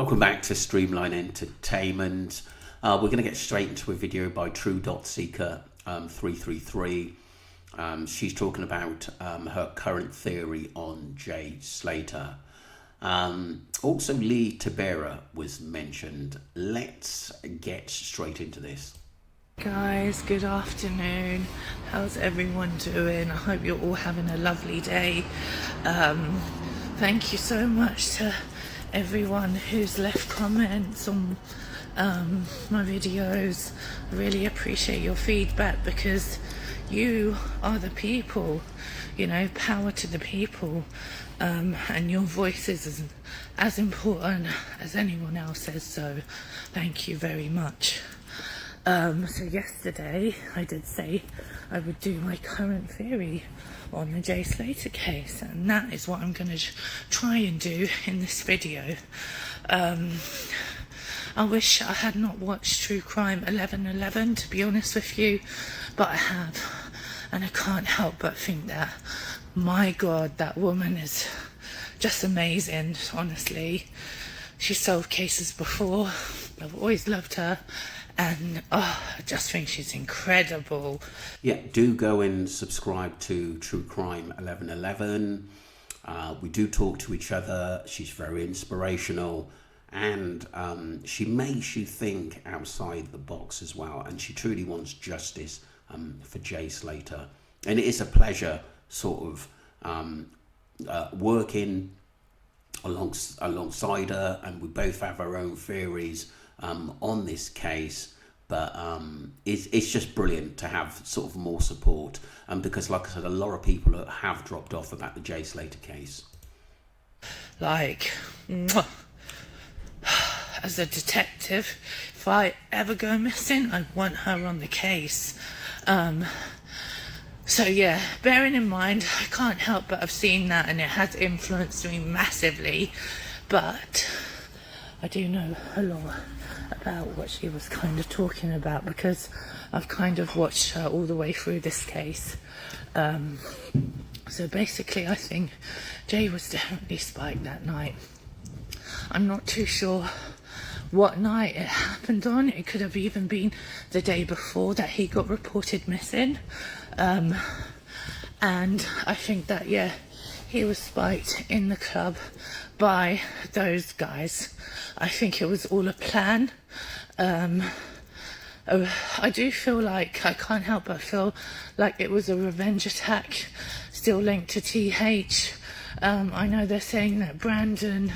Welcome back to Streamline Entertainment. We're going to get straight into a video by True.Seeker 333. She's talking about her current theory on Jay Slater. Also, Lee Tabera was mentioned. Let's get straight into this. Guys, good afternoon. How's everyone doing? I hope you're all having a lovely day. Thank you so much to everyone who's left comments on my videos. I really appreciate your feedback because you are the people, you know, power to the people, and your voice is as important as anyone else's, so thank you very much. So yesterday I did say I would do my current theory on the Jay Slater case, and that is what I'm going to try and do in this video. I wish I had not watched True Crime 1111, to be honest with you, but I have, and I can't help but think that, my God, that woman is just amazing, honestly. She's solved cases before. I've always loved her. And I just think she's incredible. Yeah, do go and subscribe to True Crime 1111. We do talk to each other. She's very inspirational, and she makes you think outside the box as well. And she truly wants justice for Jay Slater. And it is a pleasure sort of working alongside her, and we both have our own theories on this case, but it's just brilliant to have sort of more support, because like I said, a lot of people have dropped off about the Jay Slater case. Like, as a detective, if I ever go missing, I want her on the case. So yeah, bearing in mind, I can't help but have seen that, and it has influenced me massively, but I do know a lot about what she was kind of talking about because I've kind of watched her all the way through this case. So basically, I think Jay was definitely spiked that night. I'm not too sure what night it happened on. It could have even been the day before that he got reported missing. And I think that, yeah, he was spiked in the club by those guys. I think it was all a plan. I do feel like, I can't help but feel like it was a revenge attack still linked to TH. I know they're saying that Bradley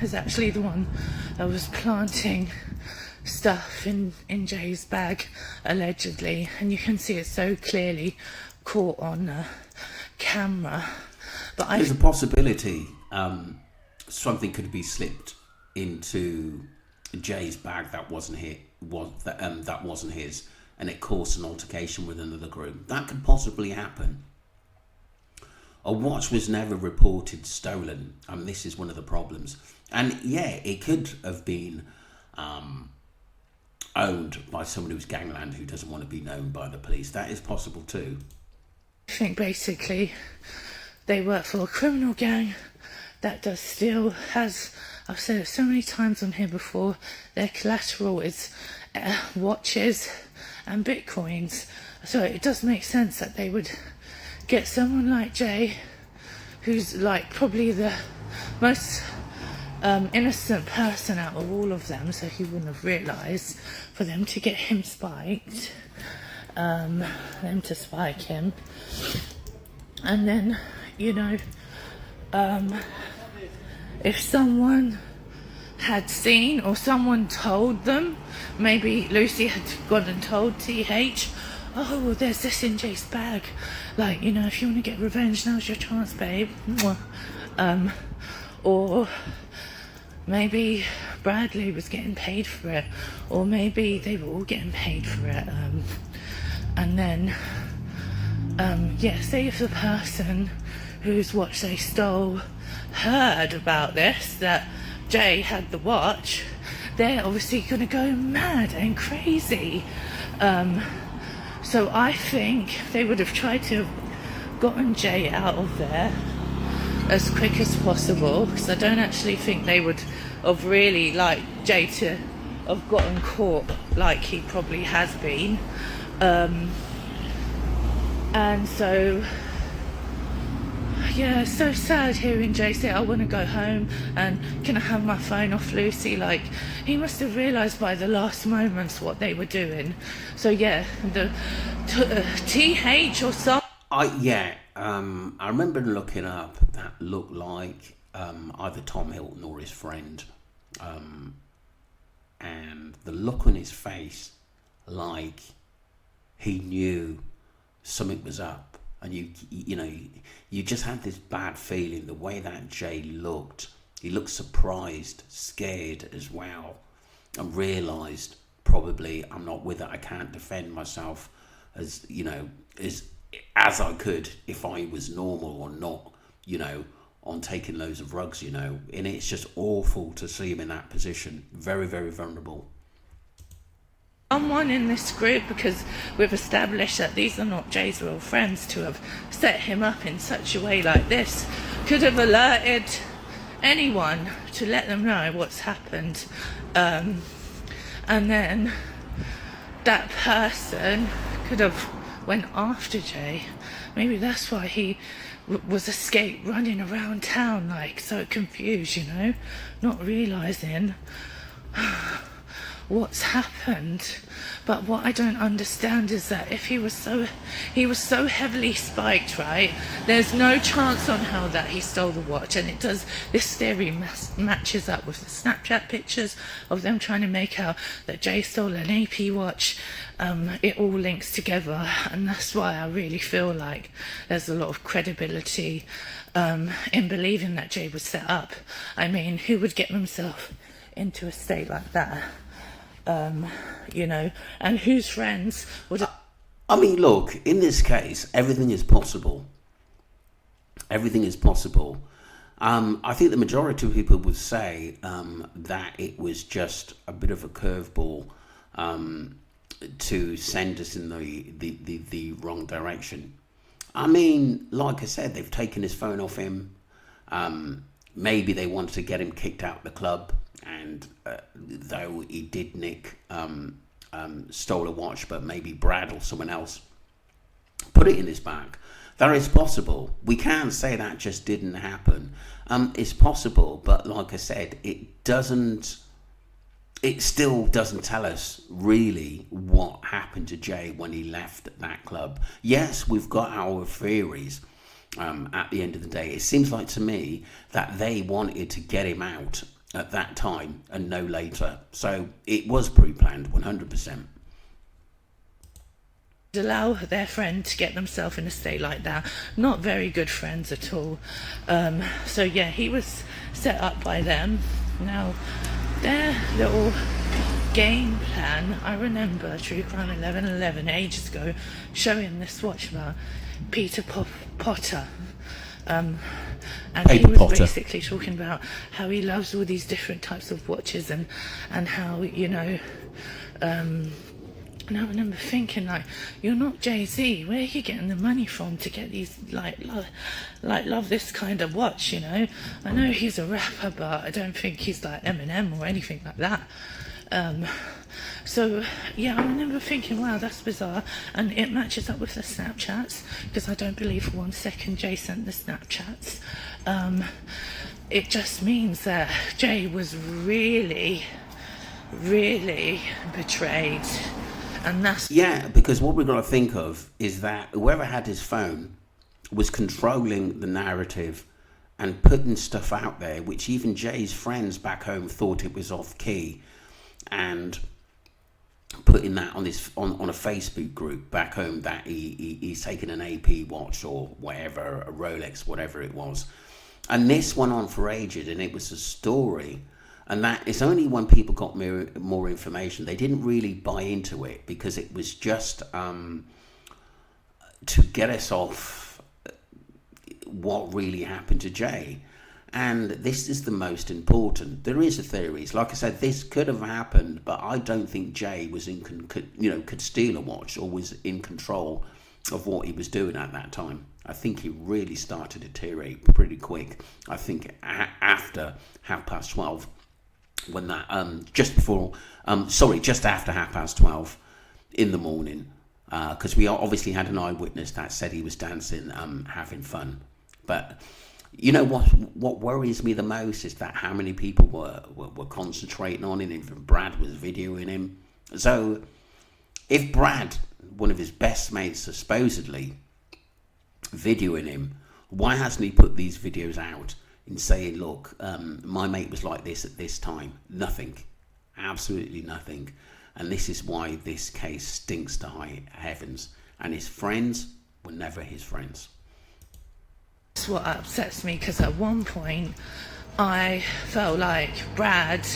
is actually the one that was planting stuff in Jay's bag, allegedly, and you can see it so clearly caught on camera. But there's a possibility something could be slipped into Jay's bag that wasn't his, and it caused an altercation with another group. That could possibly happen. A watch was never reported stolen, and this is one of the problems. And yeah, it could have been owned by someone who's gangland who doesn't want to be known by the police. That is possible too. I think basically they work for a criminal gang that does still has, I've said it so many times on here before, their collateral is watches and bitcoins. So it does make sense that they would get someone like Jay, who's like probably the most innocent person out of all of them, so he wouldn't have realised, for them to get him spiked, them to spike him, and then, you know, if someone had seen or someone told them, maybe Lucy had gone and told TH, oh, well, there's this in Jay's bag, like, you know, if you want to get revenge, now's your chance, babe. Or maybe Bradley was getting paid for it, or maybe they were all getting paid for it, and then yeah, say if the person whose watch they stole heard about this, that Jay had the watch, they're obviously going to go mad and crazy. So I think they would have tried to have gotten Jay out of there as quick as possible, because I don't actually think they would have really liked Jay to have gotten caught like he probably has been. And so, yeah, it's so sad hearing Jay say, I want to go home and can I have my phone off Lucy? Like, he must have realised by the last moments what they were doing. So yeah, the TH or something. I remember looking up that looked like either Tom Hilton or his friend, and the look on his face, like he knew something was up, and you just had this bad feeling. The way that Jay looked, he looked surprised, scared as well, and realised probably I'm not with it. I can't defend myself as I could if I was normal or not, on taking loads of rugs, and it's just awful to see him in that position. Very, very vulnerable. Someone in this group, because we've established that these are not Jay's real friends, to have set him up in such a way like this, could have alerted anyone to let them know what's happened. And then that person could have went after Jay. Maybe that's why he was escaped running around town like so confused, not realising what's happened. But what I don't understand is that if he was so heavily spiked, right, there's no chance on hell that he stole the watch. And it does, this theory matches up with the Snapchat pictures of them trying to make out that Jay stole an AP watch. It all links together, and that's why I really feel like there's a lot of credibility in believing that Jay was set up. I mean, who would get themselves into a state like that? And whose friends would... I mean, look, in this case, everything is possible. Everything is possible. I think the majority of people would say that it was just a bit of a curveball to send us in the wrong direction. I mean, like I said, they've taken his phone off him. Maybe they wanted to get him kicked out of the club. And though he did nick, stole a watch, but maybe Brad or someone else put it in his bag. That is possible. We can't say that just didn't happen. It's possible, but like I said, it still doesn't tell us really what happened to Jay when he left that club. Yes, we've got our theories. At the end of the day, it seems like to me that they wanted to get him out at that time and no later. So it was pre-planned 100%. Allow their friend to get themselves in a state like that. Not very good friends at all. So yeah, he was set up by them. Now, their little game plan, I remember True Crime 1111 ages ago showing this watch about Peter Potter. And Paper he was Potter. basically talking about how he loves all these different types of watches and how, and I remember thinking, like, you're not Jay-Z. Where are you getting the money from to get these, love this kind of watch, I know he's a rapper, but I don't think he's like Eminem or anything like that. So, yeah, I remember thinking, wow, that's bizarre. And it matches up with the Snapchats, because I don't believe for 1 second Jay sent the Snapchats. It just means that Jay was really, really betrayed. And that's... Yeah, because what we've got to think of is that whoever had his phone was controlling the narrative and putting stuff out there, which even Jay's friends back home thought it was off key, and putting that on a Facebook group back home that he's taken an AP watch or whatever, a Rolex, whatever it was. And this went on for ages, and it was a story. And that it's only when people got more information, they didn't really buy into it, because it was just to get us off what really happened to Jay. And this is the most important. There is a theories. Like I said, this could have happened, but I don't think Jay was could steal a watch or was in control of what he was doing at that time. I think he really started to deteriorate pretty quick. I think after 12:30, when that just after 12:30 in the morning, because we obviously had an eyewitness that said he was dancing, having fun. But you know what worries me the most is that how many people were concentrating on him, and Brad was videoing him. So if Brad, one of his best mates, supposedly videoing him, why hasn't he put these videos out and saying, look, my mate was like this at this time? Nothing. Absolutely nothing. And this is why this case stinks to high heavens. And his friends were never his friends. That's what upsets me, because at one point I felt like Brad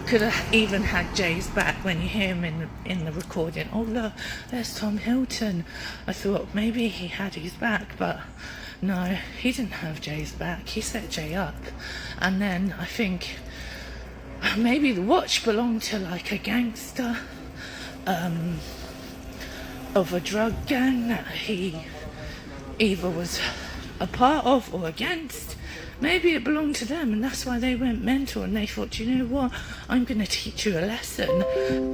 could have even had Jay's back. When you hear him in the recording, oh look, there's Tom Hilton, I thought maybe he had his back, but no, he didn't have Jay's back. He set Jay up. And then I think maybe the watch belonged to like a gangster of a drug gang that he either was a part of or against. Maybe it belonged to them, and that's why they went mental, and they thought, you know what, I'm going to teach you a lesson.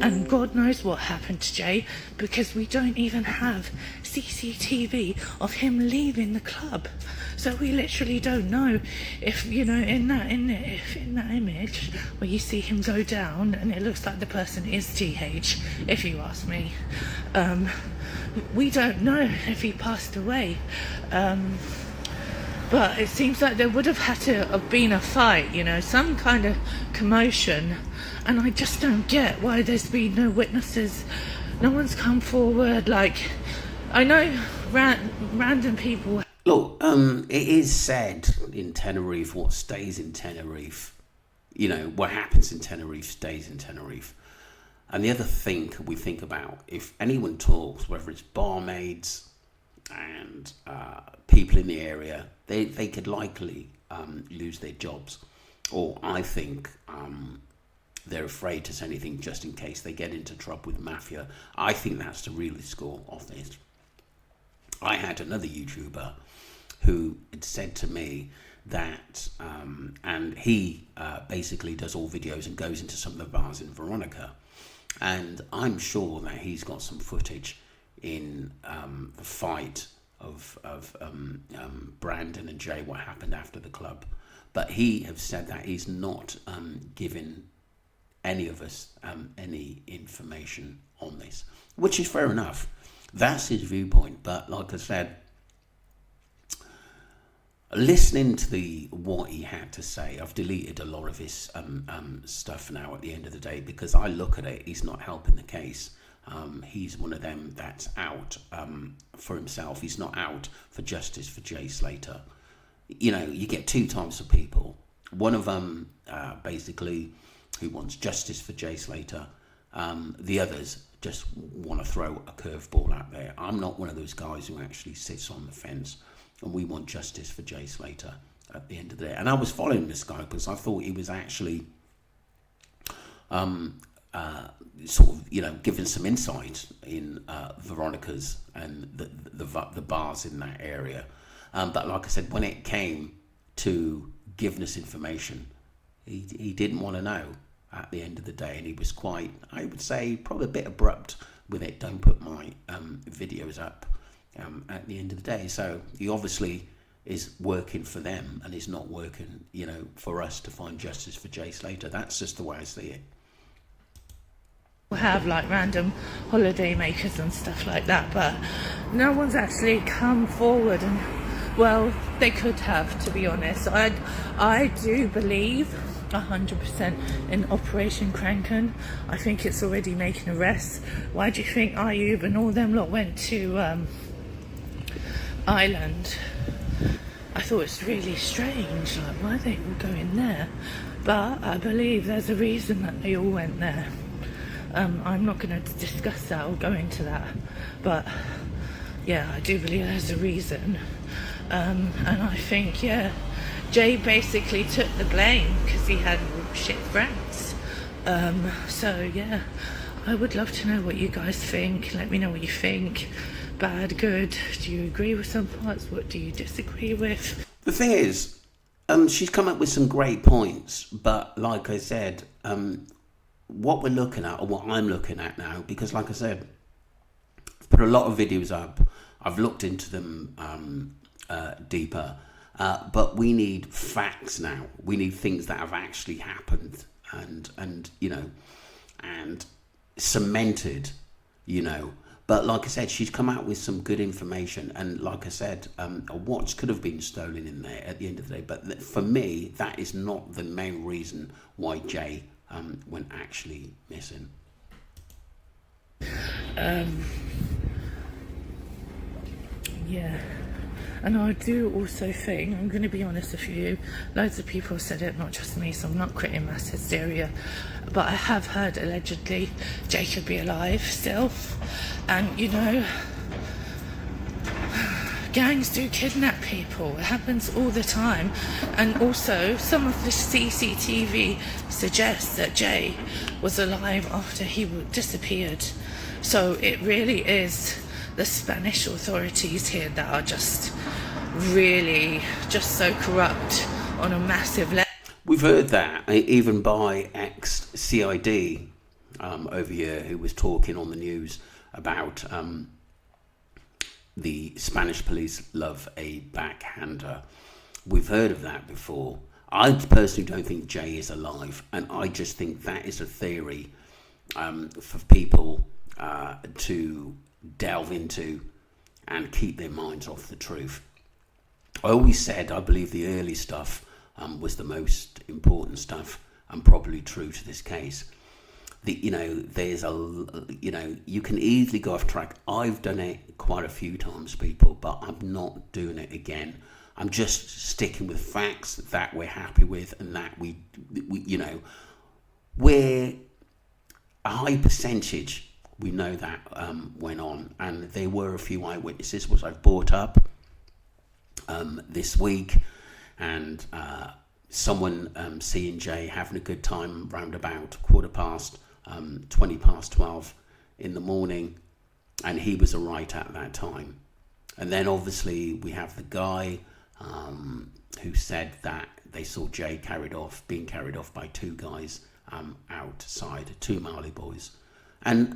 And God knows what happened to Jay, because we don't even have CCTV of him leaving the club. So we literally don't know if, you know, in that image where you see him go down and it looks like the person is TH, if you ask me, we don't know if he passed away. But it seems like there would have had to have been a fight, you know, some kind of commotion. And I just don't get why there's been no witnesses. No one's come forward. Like, I know random people. Look, it is said in Tenerife, what stays in Tenerife, you know, what happens in Tenerife stays in Tenerife. And the other thing we think about, if anyone talks, whether it's barmaids and people in the area, they could likely lose their jobs. Or I think they're afraid to say anything just in case they get into trouble with mafia. I think that's the real score of this. I had another YouTuber who had said to me that, and he basically does all videos and goes into some of the bars in Veronica. And I'm sure that he's got some footage in the fight of Brandon and Jay, what happened after the club. But he has said that he's not given any of us any information on this, which is fair enough. That's his viewpoint. But like I said, listening to what he had to say, I've deleted a lot of his stuff now at the end of the day, because I look at it, he's not helping the case. He's one of them that's out for himself. He's not out for justice for Jay Slater. You know, you get two types of people. One of them basically who wants justice for Jay Slater. The others just want to throw a curveball out there. I'm not one of those guys who actually sits on the fence, and we want justice for Jay Slater at the end of the day. And I was following this guy because I thought he was actually sort of, you know, giving some insight in Veronica's and the bars in that area. But like I said, when it came to giving us information, he didn't want to know at the end of the day. And he was quite, I would say, probably a bit abrupt with it. Don't put my videos up at the end of the day. So he obviously is working for them and is not working, you know, for us to find justice for Jay Slater. That's just the way I see it. Have like random holiday makers and stuff like that, but no one's actually come forward. And well, they could have, to be honest. I do believe 100% in Operation Kraken. I think it's already making arrests. Why do you think Ayub and all them lot went to Ireland? I thought it's really strange, like why they all going there, but I believe there's a reason that they all went there. I'm not going to discuss that or go into that, but yeah, I do believe there's a reason. And I think, yeah, Jay basically took the blame because he had shit friends. So yeah, I would love to know what you guys think. Let me know what you think. bad, good? Do you agree with some parts? What do you disagree with? The thing is, she's come up with some great points, but like I said, what we're looking at, or what I'm looking at now, because like I said, I've put a lot of videos up, I've looked into them deeper, but we need facts now. We need things that have actually happened and you know, and cemented, you know. But like I said, she's come out with some good information, and like I said, a watch could have been stolen in there at the end of the day. But for me, that is not the main reason why Jay went actually missing. Yeah. And I do also think, I'm going to be honest with you, loads of people have said it, not just me, so I'm not creating mass hysteria, but I have heard allegedly Jay could be alive still. And, you know, gangs do kidnap people. It happens all the time. And also, some of the CCTV suggests that Jay was alive after he disappeared. So it really is the Spanish authorities here that are just really just so corrupt on a massive level. We've heard that even by ex-CID over here, who was talking on the news about the Spanish police love a backhander. We've heard of that before. I personally don't think Jay is alive, and I just think that is a theory for people to delve into and keep their minds off the truth. I always said I believe the early stuff was the most important stuff, and probably true to this case. There's you can easily go off track. I've done it quite a few times, people, but I'm not doing it again. I'm just sticking with facts that we're happy with, and that we we're a high percentage. We know that went on, and there were a few eyewitnesses, which I've brought up this week, and someone seeing Jay having a good time round about 20 past 12 in the morning, and he was alright at that time. And then obviously we have the guy who said that they saw Jay being carried off by two guys outside, two Marley boys. And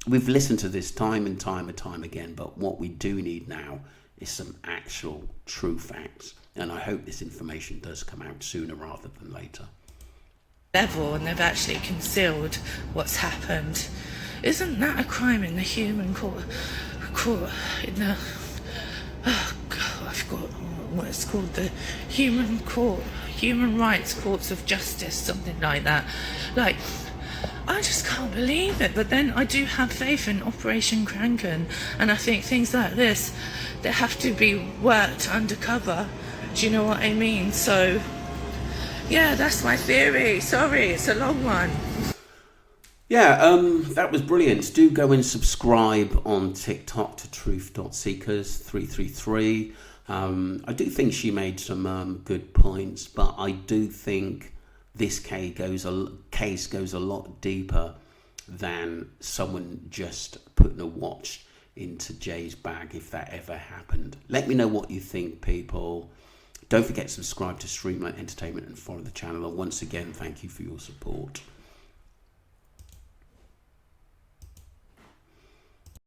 we've listened to this time and time again, but what we do need now is some actual true facts, and I hope this information does come out sooner rather than later. And they've actually concealed what's happened. Isn't that a crime in the human court in the I forgot what it's called, the human rights courts of justice, something like that. Like, I just can't believe it. But then I do have faith in Operation Kraken, and I think things like this, they have to be worked undercover. Do you know what I mean? So yeah, that's my theory. Sorry, it's a long one. Yeah, that was brilliant. Do go and subscribe on TikTok to truth.seekers333. I do think she made some good points, but I do think this case goes a lot deeper than someone just putting a watch into Jay's bag, if that ever happened. Let me know what you think, people. Don't forget to subscribe to Streamlight Entertainment and follow the channel. And once again, thank you for your support.